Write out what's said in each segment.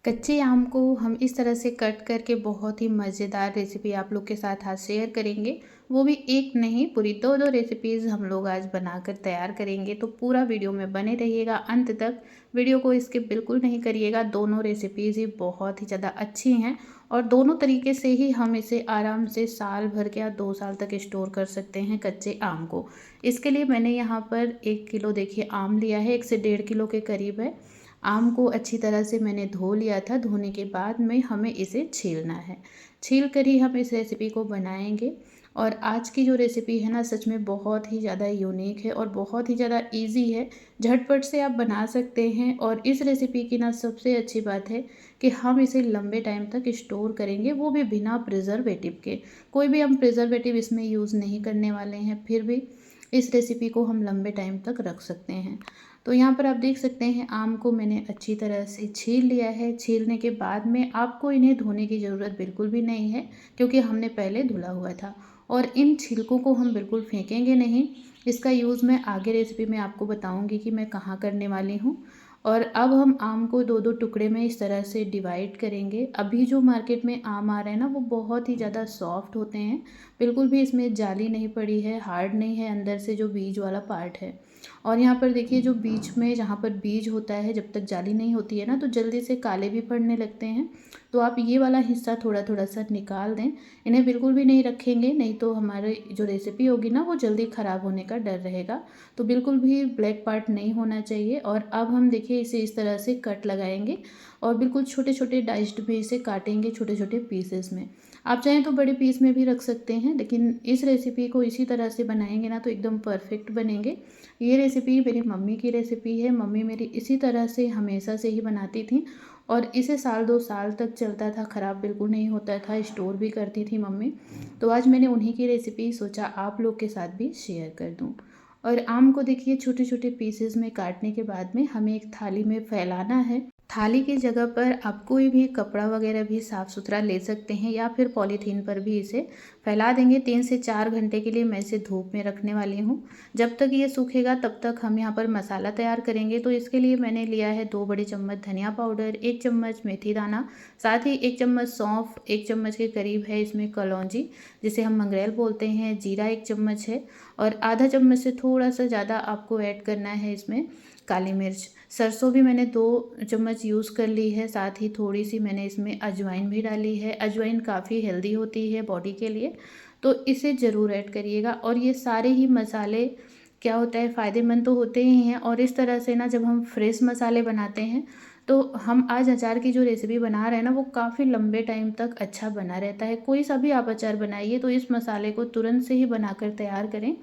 कच्चे आम को हम इस तरह से कट करके बहुत ही मज़ेदार रेसिपी आप लोग के साथ आज शेयर करेंगे। वो भी एक नहीं, पूरी दो दो रेसिपीज़ हम लोग आज बनाकर तैयार करेंगे। तो पूरा वीडियो में बने रहिएगा अंत तक। वीडियो को स्किप बिल्कुल नहीं करिएगा। दोनों रेसिपीज़ ही बहुत ही ज़्यादा अच्छी हैं और दोनों तरीके से ही हम इसे आराम से साल भर के या 2 साल तक स्टोर कर सकते हैं कच्चे आम को। इसके लिए मैंने यहाँ पर 1 किलो देखिए आम लिया है, 1 से 1.5 किलो के करीब है। आम को अच्छी तरह से मैंने धो लिया था। धोने के बाद में हमें इसे छीलना है। छील कर ही हम इस रेसिपी को बनाएंगे। और आज की जो रेसिपी है ना, सच में बहुत ही ज़्यादा यूनिक है और बहुत ही ज़्यादा इजी है। झटपट से आप बना सकते हैं। और इस रेसिपी की ना सबसे अच्छी बात है कि हम इसे लंबे टाइम तक स्टोर करेंगे, वो भी बिना प्रिजर्वेटिव के। कोई भी हम प्रिजर्वेटिव इसमें यूज़ नहीं करने वाले हैं, फिर भी इस रेसिपी को हम लंबे टाइम तक रख सकते हैं। तो यहाँ पर आप देख सकते हैं आम को मैंने अच्छी तरह से छील लिया है। छीलने के बाद में आपको इन्हें धोने की ज़रूरत बिल्कुल भी नहीं है, क्योंकि हमने पहले धुला हुआ था। और इन छिलकों को हम बिल्कुल फेंकेंगे नहीं। इसका यूज़ मैं आगे रेसिपी में आपको बताऊँगी कि मैं कहाँ करने वाली हूँ। और अब हम आम को दो दो टुकड़े में इस तरह से डिवाइड करेंगे। अभी जो मार्केट में आम आ रहे हैं ना, वो बहुत ही ज़्यादा सॉफ्ट होते हैं। बिल्कुल भी इसमें जाली नहीं पड़ी है, हार्ड नहीं है अंदर से जो बीज वाला पार्ट है। और यहाँ पर देखिए जो बीच में जहाँ पर बीज होता है, जब तक जाली नहीं होती है ना, तो जल्दी से काले भी पड़ने लगते हैं। तो आप ये वाला हिस्सा थोड़ा थोड़ा सा निकाल दें। इन्हें बिल्कुल भी नहीं रखेंगे, नहीं तो हमारी जो रेसिपी होगी ना, वो जल्दी ख़राब होने का डर रहेगा। तो बिल्कुल भी ब्लैक पार्ट नहीं होना चाहिए। और अब हम देखिए इसे इस तरह से कट लगाएंगे और बिल्कुल छोटे छोटे डाइस्ड में इसे काटेंगे, छोटे छोटे पीसेस में। आप चाहें तो बड़े पीस में भी रख सकते हैं, लेकिन इस रेसिपी को इसी तरह से बनाएंगे ना तो एकदम परफेक्ट बनेंगे। ये रेसिपी मेरी मम्मी की रेसिपी है। मम्मी मेरी इसी तरह से हमेशा से ही बनाती थी और इसे साल 2 साल तक चलता था, ख़राब बिल्कुल नहीं होता था, स्टोर भी करती थी मम्मी। तो आज मैंने उन्हीं की रेसिपी सोचा आप लोग के साथ भी शेयर कर दूँ। और आम को देखिए छोटे छोटे पीसेस में काटने के बाद में हमें एक थाली में फैलाना है। थाली की जगह पर आप कोई भी कपड़ा वगैरह भी साफ़ सुथरा ले सकते हैं या फिर पॉलीथीन पर भी इसे फैला देंगे। 3 से 4 घंटे के लिए मैं इसे धूप में रखने वाली हूँ। जब तक ये सूखेगा तब तक हम यहाँ पर मसाला तैयार करेंगे। तो इसके लिए मैंने लिया है 2 बड़े चम्मच धनिया पाउडर, 1 चम्मच मेथी दाना, साथ ही 1 चम्मच सौंफ, 1 चम्मच के करीब है इसमें कलौंजी जिसे हम मंगरेल बोलते हैं, जीरा 1 चम्मच है और आधा चम्मच से थोड़ा सा ज़्यादा आपको ऐड करना है इसमें काली मिर्च। सरसों भी मैंने 2 चम्मच यूज़ कर ली है, साथ ही थोड़ी सी मैंने इसमें अजवाइन भी डाली है। अजवाइन काफ़ी हेल्दी होती है बॉडी के लिए, तो इसे ज़रूर ऐड करिएगा। और ये सारे ही मसाले क्या होता है, फ़ायदेमंद तो होते ही हैं। और इस तरह से ना जब हम फ्रेश मसाले बनाते हैं तो हम आज अचार की जो रेसिपी बना रहे हैं ना, वो काफ़ी लंबे टाइम तक अच्छा बना रहता है। कोई सा भी आप अचार बनाइए तो इस मसाले को तुरंत से ही बनाकर तैयार करें।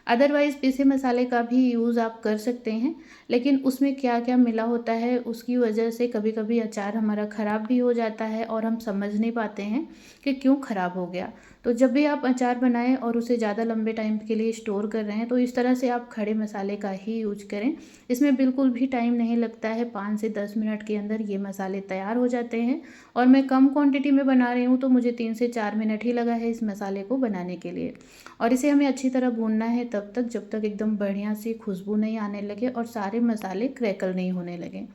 अदरवाइज़ पीसे मसाले का भी यूज़ आप कर सकते हैं, लेकिन उसमें क्या क्या मिला होता है उसकी वजह से कभी कभी अचार हमारा ख़राब भी हो जाता है और हम समझ नहीं पाते हैं कि क्यों ख़राब हो गया। तो जब भी आप अचार बनाएं और उसे ज़्यादा लंबे टाइम के लिए स्टोर कर रहे हैं तो इस तरह से आप खड़े मसाले का ही यूज करें। इसमें बिल्कुल भी टाइम नहीं लगता है, 5 से 10 मिनट के अंदर ये मसाले तैयार हो जाते हैं। और मैं कम क्वांटिटी में बना रही हूँ तो मुझे 3 से 4 मिनट ही लगा है इस मसाले को बनाने के लिए। और इसे हमें अच्छी तरह भूनना है तब तक जब तक एकदम बढ़िया सी खुशबू नहीं आने लगे और सारे मसाले क्रैकल नहीं होने लगे।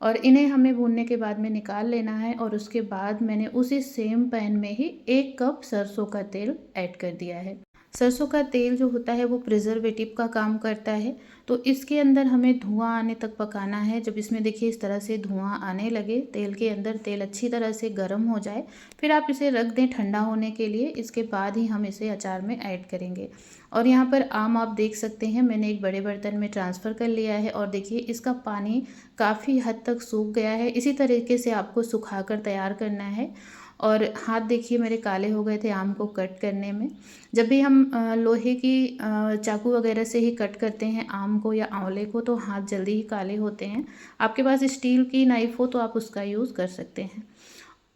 और इन्हें हमें भूनने के बाद में निकाल लेना है। और उसके बाद मैंने उसी सेम पैन में ही 1 कप सरसों का तेल ऐड कर दिया है। सरसों का तेल जो होता है वो प्रिजर्वेटिव का काम करता है। तो इसके अंदर हमें धुआं आने तक पकाना है। जब इसमें देखिए इस तरह से धुआं आने लगे तेल के अंदर, तेल अच्छी तरह से गर्म हो जाए, फिर आप इसे रख दें ठंडा होने के लिए। इसके बाद ही हम इसे अचार में ऐड करेंगे। और यहाँ पर आम आप देख सकते हैं मैंने एक बड़े बर्तन में ट्रांसफ़र कर लिया है और देखिए इसका पानी काफ़ी हद तक सूख गया है। इसी तरीके से आपको सुखाकर तैयार करना है। और हाथ देखिए मेरे काले हो गए थे आम को कट करने में। जब भी हम लोहे की चाकू वगैरह से ही कट करते हैं आम को या आंवले को तो हाथ जल्दी ही काले होते हैं। आपके पास स्टील की नाइफ़ हो तो आप उसका यूज़ कर सकते हैं।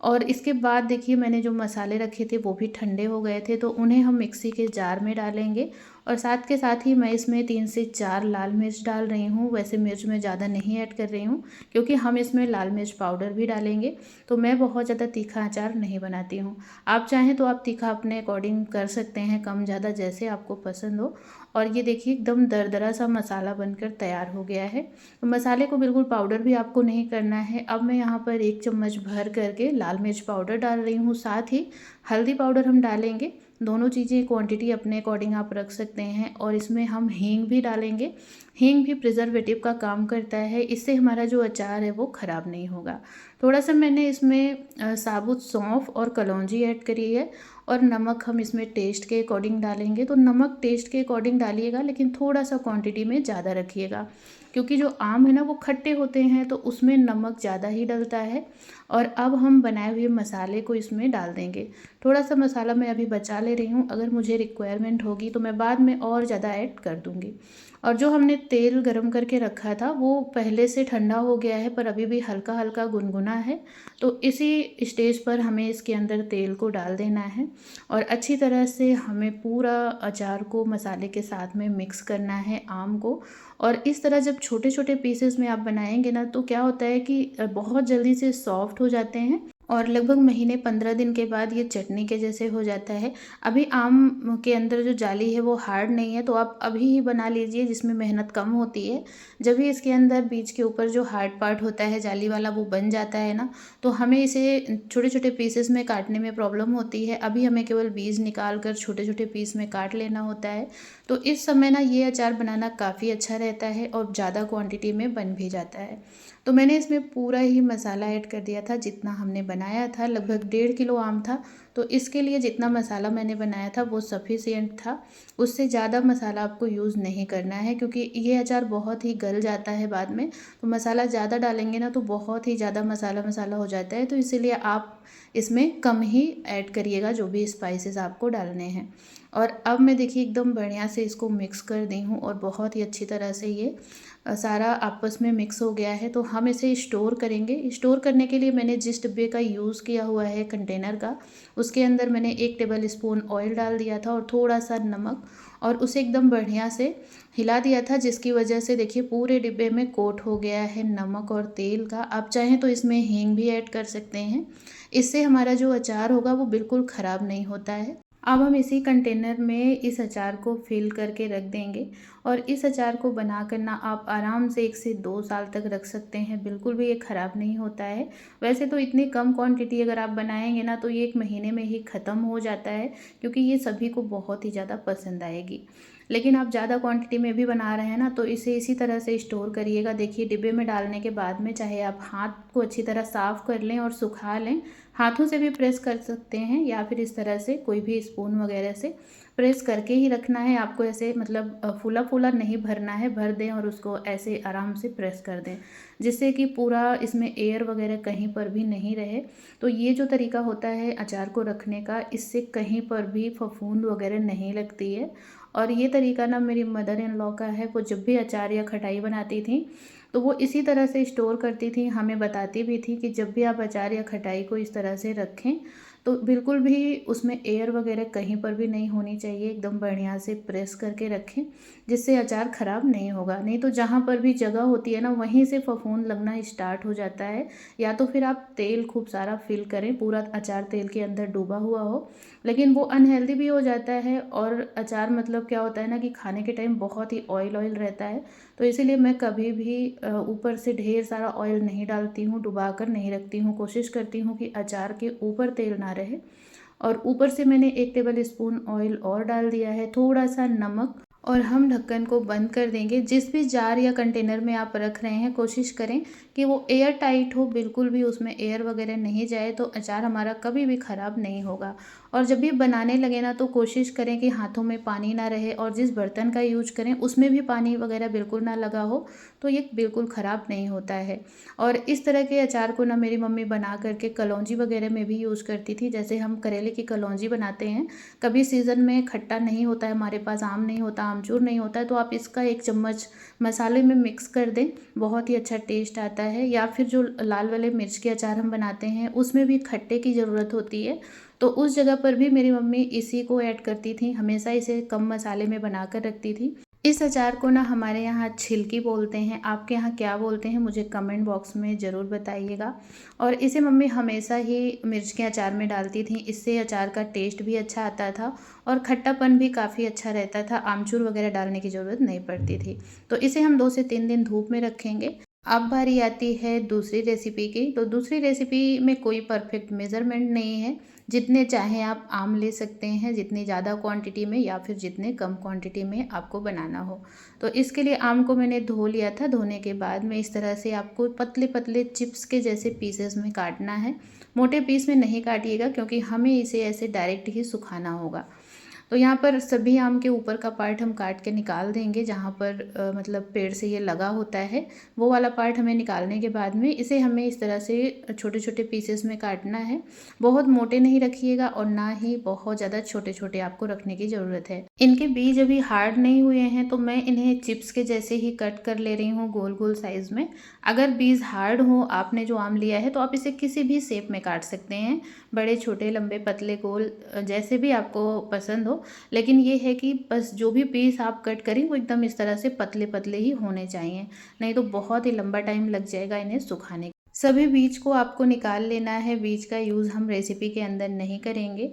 और इसके बाद देखिए मैंने जो मसाले रखे थे वो भी ठंडे हो गए थे, तो उन्हें हम मिक्सी के जार में डालेंगे। और साथ के साथ ही मैं इसमें 3 से 4 लाल मिर्च डाल रही हूँ। वैसे मिर्च मैं ज़्यादा नहीं ऐड कर रही हूँ क्योंकि हम इसमें लाल मिर्च पाउडर भी डालेंगे। तो मैं बहुत ज़्यादा तीखा अचार नहीं बनाती हूँ। आप चाहें तो आप तीखा अपने अकॉर्डिंग कर सकते हैं, कम ज़्यादा जैसे आपको पसंद हो। और ये देखिए एकदम दरदरा सा मसाला बनकर तैयार हो गया है। तो मसाले को बिल्कुल पाउडर भी आपको नहीं करना है। अब मैं यहाँ पर 1 चम्मच भर करके लाल मिर्च पाउडर डाल रही हूँ, साथ ही हल्दी पाउडर हम डालेंगे। दोनों चीज़ें क्वांटिटी अपने अकॉर्डिंग आप रख सकते हैं। और इसमें हम हींग भी डालेंगे। हींग भी प्रिजर्वेटिव का काम करता है, इससे हमारा जो अचार है वो ख़राब नहीं होगा। थोड़ा सा मैंने इसमें साबुत सौंफ और कलौंजी ऐड करी है। और नमक हम इसमें टेस्ट के अकॉर्डिंग डालेंगे। तो नमक टेस्ट के अकॉर्डिंग डालिएगा, लेकिन थोड़ा सा क्वांटिटी में ज़्यादा रखिएगा, क्योंकि जो आम है ना वो खट्टे होते हैं, तो उसमें नमक ज़्यादा ही डलता है। और अब हम बनाए हुए मसाले को इसमें डाल देंगे। थोड़ा सा मसाला मैं अभी बचा ले रही हूँ, अगर मुझे रिक्वायरमेंट होगी तो मैं बाद में और ज़्यादा ऐड कर दूँगी। और जो हमने तेल गरम करके रखा था वो पहले से ठंडा हो गया है, पर अभी भी हल्का हल्का गुनगुना है। तो इसी स्टेज पर हमें इसके अंदर तेल को डाल देना है और अच्छी तरह से हमें पूरा अचार को मसाले के साथ में मिक्स करना है, आम को। और इस तरह जब छोटे छोटे पीसेस में आप बनाएंगे ना, तो क्या होता है कि बहुत जल्दी से सॉफ्ट हो जाते हैं और लगभग महीने 15 दिन के बाद ये चटनी के जैसे हो जाता है। अभी आम के अंदर जो जाली है वो हार्ड नहीं है, तो आप अभी ही बना लीजिए, जिसमें मेहनत कम होती है। जब भी इसके अंदर बीच के ऊपर जो हार्ड पार्ट होता है जाली वाला वो बन जाता है ना, तो हमें इसे छोटे छोटे पीसेस में काटने में प्रॉब्लम होती है। अभी हमें केवल बीज निकाल कर छोटे छोटे पीस में काट लेना होता है। तो इस समय ना ये अचार बनाना काफ़ी अच्छा रहता है और ज़्यादा क्वांटिटी में बन भी जाता है। तो मैंने इसमें पूरा ही मसाला ऐड कर दिया था जितना हमने बनाया था। लगभग 1.5 किलो आम था, तो इसके लिए जितना मसाला मैंने बनाया था वो सफिशिएंट था। उससे ज़्यादा मसाला आपको यूज़ नहीं करना है, क्योंकि ये अचार बहुत ही गल जाता है बाद में। तो मसाला ज़्यादा डालेंगे ना तो बहुत ही ज़्यादा मसाला मसाला हो जाता है। तो इसीलिए आप इसमें कम ही ऐड करिएगा जो भी स्पाइसेस आपको डालने हैं। और अब मैं देखिए एकदम बढ़िया से इसको मिक्स कर दी हूँ और बहुत ही अच्छी तरह से ये सारा आपस में मिक्स हो गया है। तो हम इसे स्टोर करेंगे। स्टोर करने के लिए मैंने जिस डिब्बे का यूज़ किया हुआ है कंटेनर का, उसके अंदर मैंने 1 टेबल स्पून ऑयल डाल दिया था और थोड़ा सा नमक, और उसे एकदम बढ़िया से हिला दिया था, जिसकी वजह से देखिए पूरे डिब्बे में कोट हो गया है नमक और तेल का। आप चाहें तो इसमें हींग भी ऐड कर सकते हैं, इससे हमारा जो अचार होगा वो बिल्कुल ख़राब नहीं होता है। अब हम इसी कंटेनर में इस अचार को फिल करके रख देंगे। और इस अचार को बना कर ना आप आराम से 1 से 2 साल तक रख सकते हैं, बिल्कुल भी ये ख़राब नहीं होता है। वैसे तो इतनी कम क्वांटिटी अगर आप बनाएंगे ना तो ये 1 महीने में ही ख़त्म हो जाता है, क्योंकि ये सभी को बहुत ही ज़्यादा पसंद आएगी। लेकिन आप ज़्यादा क्वांटिटी में भी बना रहे हैं ना, तो इसे इसी तरह से स्टोर करिएगा। देखिए डिब्बे में डालने के बाद में चाहे आप हाथ को अच्छी तरह साफ़ कर लें और सुखा लें, हाथों से भी प्रेस कर सकते हैं, या फिर इस तरह से कोई भी स्पून वगैरह से प्रेस करके ही रखना है आपको। ऐसे मतलब फूला फूला नहीं भरना है, भर दें और उसको ऐसे आराम से प्रेस कर दें, जिससे कि पूरा इसमें एयर वगैरह कहीं पर भी नहीं रहे। तो ये जो तरीका होता है अचार को रखने का, इससे कहीं पर भी फफूंद वगैरह नहीं लगती है। और ये तरीका ना मेरी मदर इन लॉ का है। वो जब भी अचार या खटाई बनाती थी तो वो इसी तरह से स्टोर करती थी, हमें बताती भी थी कि जब भी आप अचार या खटाई को इस तरह से रखें तो बिल्कुल भी उसमें एयर वगैरह कहीं पर भी नहीं होनी चाहिए। एकदम बढ़िया से प्रेस करके रखें, जिससे अचार ख़राब नहीं होगा। नहीं तो जहाँ पर भी जगह होती है ना, वहीं से फफूंद लगना स्टार्ट हो जाता है। या तो फिर आप तेल खूब सारा फिल करें, पूरा अचार तेल के अंदर डूबा हुआ हो, लेकिन वो अनहेल्दी भी हो जाता है। और अचार मतलब क्या होता है ना कि खाने के टाइम बहुत ही ऑयल ऑयल रहता है। तो इसीलिए मैं कभी भी ऊपर से ढेर सारा ऑयल नहीं डालती हूँ, डुबा कर नहीं रखती हूँ। कोशिश करती हूँ कि अचार के ऊपर तेल ना रहे। और ऊपर से मैंने 1 टेबल स्पून ऑयल और डाल दिया है, थोड़ा सा नमक, और हम ढक्कन को बंद कर देंगे। जिस भी जार या कंटेनर में आप रख रहे हैं कोशिश करें कि वो एयर टाइट हो, बिल्कुल भी उसमें एयर वगैरह नहीं जाए, तो अचार हमारा कभी भी ख़राब नहीं होगा। और जब भी बनाने लगे ना तो कोशिश करें कि हाथों में पानी ना रहे, और जिस बर्तन का यूज करें उसमें भी पानी वगैरह बिल्कुल ना लगा हो, तो ये बिल्कुल ख़राब नहीं होता है। और इस तरह के अचार को ना मेरी मम्मी बना करके कलौंजी वगैरह में भी यूज़ करती थी। जैसे हम करेले की कलौंजी बनाते हैं, कभी सीज़न में खट्टा नहीं होता है, हमारे पास आम नहीं होता, आमचूर नहीं होता है, तो आप इसका 1 चम्मच मसाले में मिक्स कर दें, बहुत ही अच्छा टेस्ट आता है। या फिर जो लाल वाले मिर्च के अचार हम बनाते हैं उसमें भी खट्टे की ज़रूरत होती है, तो उस जगह पर भी मेरी मम्मी इसी को ऐड करती थी, हमेशा इसे कम मसाले में बना कर रखती थी। इस अचार को ना हमारे यहाँ छिलकी बोलते हैं, आपके यहाँ क्या बोलते हैं मुझे कमेंट बॉक्स में ज़रूर बताइएगा। और इसे मम्मी हमेशा ही मिर्च के अचार में डालती थी, इससे अचार का टेस्ट भी अच्छा आता था और खट्टापन भी काफ़ी अच्छा रहता था, आमचूर वगैरह डालने की ज़रूरत नहीं पड़ती थी। तो इसे हम 2 से 3 दिन धूप में रखेंगे। अब बारी आती है दूसरी रेसिपी की। तो दूसरी रेसिपी में कोई परफेक्ट मेज़रमेंट नहीं है, जितने चाहें आप आम ले सकते हैं, जितनी ज़्यादा क्वांटिटी में या फिर जितने कम क्वांटिटी में आपको बनाना हो। तो इसके लिए आम को मैंने धो लिया था, धोने के बाद में इस तरह से आपको पतले पतले चिप्स के जैसे पीसेस में काटना है। मोटे पीस में नहीं काटिएगा क्योंकि हमें इसे ऐसे डायरेक्ट ही सुखाना होगा। तो यहाँ पर सभी आम के ऊपर का पार्ट हम काट के निकाल देंगे, जहाँ पर मतलब पेड़ से ये लगा होता है, वो वाला पार्ट हमें निकालने के बाद में इसे हमें इस तरह से छोटे छोटे पीसेस में काटना है। बहुत मोटे नहीं रखिएगा और ना ही बहुत ज़्यादा छोटे छोटे आपको रखने की ज़रूरत है। इनके बीज अभी हार्ड नहीं हुए हैं तो मैं इन्हें चिप्स के जैसे ही कट कर ले रही हूँ गोल गोल साइज़ में। अगर बीज हार्ड हो आपने जो आम लिया है तो आप इसे किसी भी शेप में काट सकते हैं, बड़े छोटे लंबे पतले गोल जैसे भी आपको पसंद हो। लेकिन ये है कि बस जो भी पीस आप कट करें वो एकदम इस तरह से पतले पतले ही होने चाहिए, नहीं तो बहुत ही लंबा टाइम लग जाएगा इन्हें सुखाने। सभी बीज को आपको निकाल लेना है, बीज का यूज़ हम रेसिपी के अंदर नहीं करेंगे।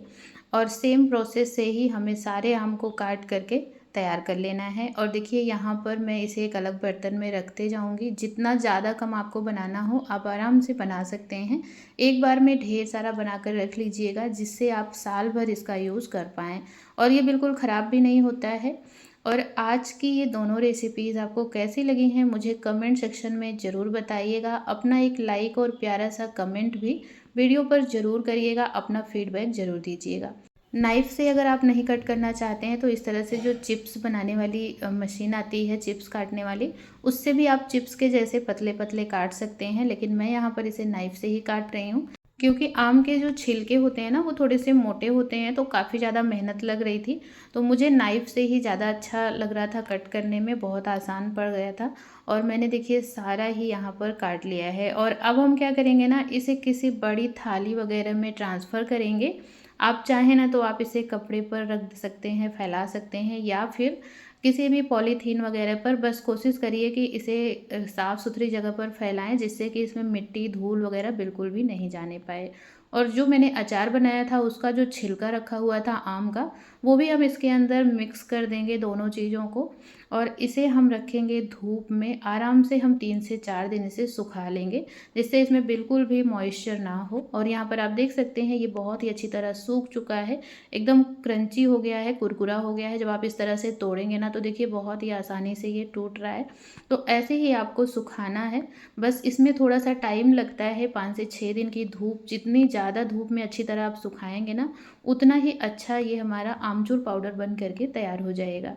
और सेम प्रोसेस से ही हमें सारे आम को काट करके तैयार कर लेना है। और देखिए यहाँ पर मैं इसे एक अलग बर्तन में रखते जाऊँगी। जितना ज़्यादा कम आपको बनाना हो आप आराम से बना सकते हैं, एक बार में ढेर सारा बनाकर रख लीजिएगा जिससे आप साल भर इसका यूज़ कर पाएँ और ये बिल्कुल ख़राब भी नहीं होता है। और आज की ये दोनों रेसिपीज़ आपको कैसी लगी हैं मुझे कमेंट सेक्शन में ज़रूर बताइएगा। अपना एक लाइक और प्यारा सा कमेंट भी वीडियो पर ज़रूर करिएगा, अपना फीडबैक ज़रूर दीजिएगा। नाइफ़ से अगर आप नहीं कट करना चाहते हैं तो इस तरह से जो चिप्स बनाने वाली मशीन आती है चिप्स काटने वाली, उससे भी आप चिप्स के जैसे पतले पतले काट सकते हैं। लेकिन मैं यहाँ पर इसे नाइफ़ से ही काट रही हूँ क्योंकि आम के जो छिलके होते हैं ना वो थोड़े से मोटे होते हैं, तो काफ़ी ज़्यादा मेहनत लग रही थी। तो मुझे नाइफ़ से ही ज़्यादा अच्छा लग रहा था, कट करने में बहुत आसान पड़ गया था। और मैंने देखिए सारा ही यहाँ पर काट लिया है। और अब हम क्या करेंगे ना, इसे किसी बड़ी थाली वगैरह में ट्रांसफ़र करेंगे। आप चाहें ना तो आप इसे कपड़े पर रख सकते हैं, फैला सकते हैं, या फिर किसी भी पॉलीथीन वगैरह पर। बस कोशिश करिए कि इसे साफ़ सुथरी जगह पर फैलाएं जिससे कि इसमें मिट्टी धूल वगैरह बिल्कुल भी नहीं जाने पाए। और जो मैंने अचार बनाया था उसका जो छिलका रखा हुआ था आम का, वो भी हम इसके अंदर मिक्स कर देंगे दोनों चीज़ों को। और इसे हम रखेंगे धूप में, आराम से हम 3 से 4 दिन इसे सुखा लेंगे जिससे इसमें बिल्कुल भी मॉइस्चर ना हो। और यहाँ पर आप देख सकते हैं ये बहुत ही अच्छी तरह सूख चुका है, एकदम क्रंची हो गया है, कुरकुरा हो गया है। जब आप इस तरह से तोड़ेंगे ना तो देखिए बहुत ही आसानी से ये टूट रहा है। तो ऐसे ही आपको सुखाना है, बस इसमें थोड़ा सा टाइम लगता है। 5 से 6 दिन की धूप, जितनी ज़्यादा धूप में अच्छी तरह आप सुखाएंगे ना उतना ही अच्छा ये हमारा आमचूर पाउडर बन करके तैयार हो जाएगा।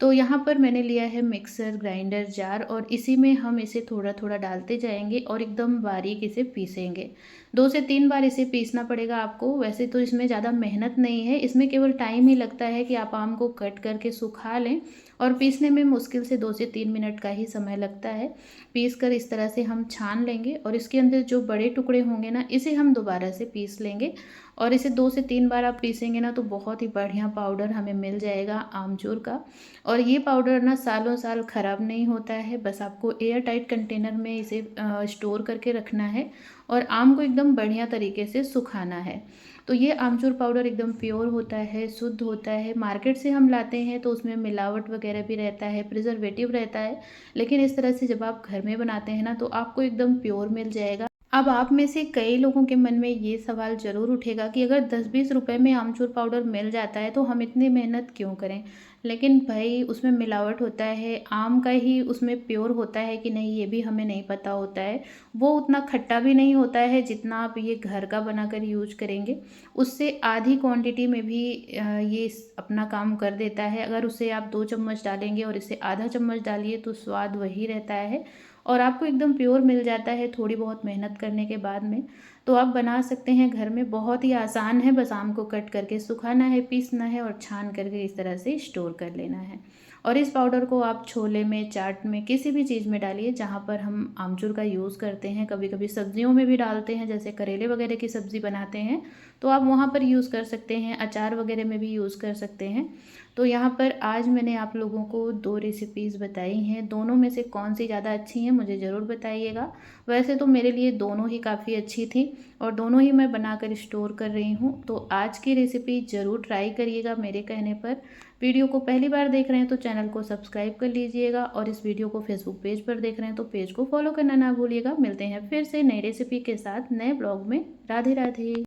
तो यहाँ पर मैंने लिया है मिक्सर ग्राइंडर जार और इसी में हम इसे थोड़ा थोड़ा डालते जाएंगे और एकदम बारीक इसे पीसेंगे। 2 से 3 बार इसे पीसना पड़ेगा आपको। वैसे तो इसमें ज़्यादा मेहनत नहीं है, इसमें केवल टाइम ही लगता है कि आप आम को कट करके सुखा लें। और पीसने में मुश्किल से 2 से 3 मिनट का ही समय लगता है। पीस कर इस तरह से हम छान लेंगे और इसके अंदर जो बड़े टुकड़े होंगे ना इसे हम दोबारा से पीस लेंगे। और इसे 2 से 3 बार आप पीसेंगे ना तो बहुत ही बढ़िया पाउडर हमें मिल जाएगा आमचूर का। और ये पाउडर ना सालों साल ख़राब नहीं होता है, बस आपको एयर टाइट कंटेनर में इसे स्टोर करके रखना है और आम को एकदम बढ़िया तरीके से सुखाना है। तो ये आमचूर पाउडर एकदम प्योर होता है, शुद्ध होता है। मार्केट से हम लाते हैं तो उसमें मिलावट वगैरह भी रहता है, प्रिजर्वेटिव रहता है। लेकिन इस तरह से जब आप घर में बनाते हैं ना तो आपको एकदम प्योर मिल जाएगा। अब आप में से कई लोगों के मन में ये सवाल ज़रूर उठेगा कि अगर 10-20 रुपए में आमचूर पाउडर मिल जाता है तो हम इतनी मेहनत क्यों करें। लेकिन भाई उसमें मिलावट होता है, आम का ही उसमें प्योर होता है कि नहीं ये भी हमें नहीं पता होता है। वो उतना खट्टा भी नहीं होता है जितना आप ये घर का बनाकर यूज करेंगे, उससे आधी क्वांटिटी में भी ये अपना काम कर देता है। अगर उसे आप 2 चम्मच डालेंगे और इसे आधा चम्मच डालिए तो स्वाद वही रहता है और आपको एकदम प्योर मिल जाता है थोड़ी बहुत मेहनत करने के बाद में। तो आप बना सकते हैं घर में, बहुत ही आसान है। बस आम को कट करके सुखाना है, पीसना है और छान करके इस तरह से स्टोर कर लेना है। और इस पाउडर को आप छोले में, चाट में, किसी भी चीज़ में डालिए जहाँ पर हम आमचूर का यूज़ करते हैं। कभी कभी सब्जियों में भी डालते हैं, जैसे करेले वगैरह की सब्ज़ी बनाते हैं तो आप वहाँ पर यूज़ कर सकते हैं, अचार वगैरह में भी यूज़ कर सकते हैं। तो यहाँ पर आज मैंने आप लोगों को 2 रेसिपीज़ बताई हैं, दोनों में से कौन-सी ज़्यादा अच्छी हैं मुझे ज़रूर बताइएगा। वैसे तो मेरे लिए दोनों ही काफ़ी अच्छी थी और दोनों ही मैं बनाकर स्टोर कर रही हूँ, तो आज की रेसिपी ज़रूर ट्राई करिएगा मेरे कहने पर। वीडियो को पहली बार देख रहे हैं तो चैनल को सब्सक्राइब कर लीजिएगा और इस वीडियो को फेसबुक पेज पर देख रहे हैं तो पेज को फॉलो करना ना भूलिएगा। मिलते हैं फिर से नई रेसिपी के साथ नए ब्लॉग में। राधे राधे।